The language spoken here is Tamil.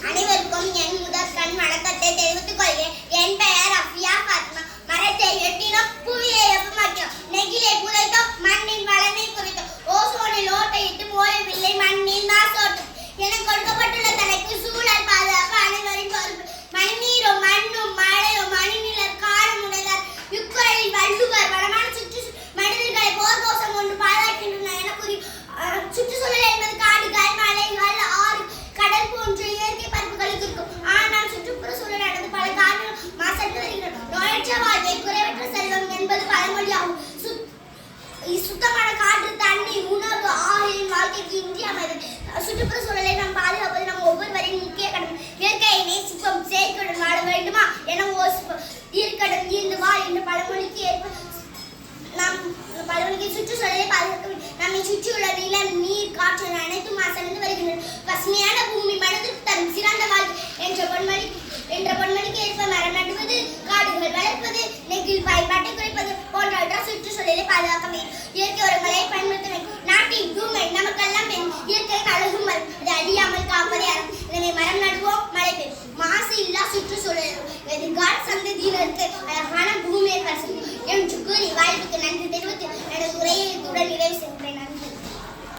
அனைவருக்கும் என் முதற்கண் வணக்கத்தை தெரிவித்துக் கொள்கிறேன். என் பெயர் அஃபியா ஃபாத்திமா. மரத்தை வெட்டினோம், புவியை வெப்பமாக்கினோம், நெகிழை புதைத்தோம், மண்ணின் வளமை குறித்தோம், ஓசோனில் ஓட்டையிட்டு ஓயவில்லை, மண்ணில் மாசோட்டம் என கொடுக்கப்பட்டுள்ள தலைப்பு சூழல் பாதுகாப்பு அனைவரின் பொறுப்பு. மண்ணீரும் மண்ணும் மழையும் மணிநிலர் காலமுடையார். இக்குறளில் வள்ளுவர் வளமான மனிதர்களை போர்க்கோசம் கொண்டு பாதுகாக்கின்றன என கூறி சுற்றுச்சூழல் என்பது காடுகள், மலைகள், ஆறு, கடல் போன்ற இயற்கை பரப்புகளுக்கு இருக்கும். ஆனால் சுற்றுப்புற சூழலானது பல காரணங்கள் மாசடைந்து வருகிறது. நோயற்ற வாழ்க்கை குறைவற்ற செல்வம் என்பது பழமொழியாகும். சுத்தமான காற்று, தண்ணீர், உணவு ஆகியோரின் வாழ்க்கைக்கு இன்றியமையாதது. சுற்றுப்புற சூழலை நாம் பாதுகாப்பது நம் ஒவ்வொருவரின் முக்கிய கடமை. இயற்கையை நேசிப்போம், செயற்கையுடன் வாழ வேண்டுமா என இருக்கடன் ஈர்ந்து வா என்ற பழமொழிக்கு ஏற்ப நாம் சுற்றுச்சூழலை பாதுகாக்க வேண்டும். நம்மை சுற்றியுள்ள நிலம், நீர், காற்று அனைத்தும் மாசடைந்து வருகின்றன. பசுமையான பூமி மனதிற்கு தரும் சிறந்த வாழ்க்கை என்ற பொன்மொழிக்கு ஏற்ப மரம் நடுவது, காடுகள் வளர்ப்பது, நெகிழ் பயன்பாட்டை குறைப்பது போன்றவற்றால் சுற்றுச்சூழலை பாதுகாக்க வேண்டும். இயற்கை உரங்களை பயன்படுத்த வேண்டும். நாட்டின் தூய்மை நமக்கெல்லாம் இயற்கை அழகு மரம், அதை அழியாமல் காப்பதே அறம். எனவே மரம் நடுவோம், மழை பெறும். மாசு இல்லா சுற்றுச்சூழல் எதிர்கால சந்தை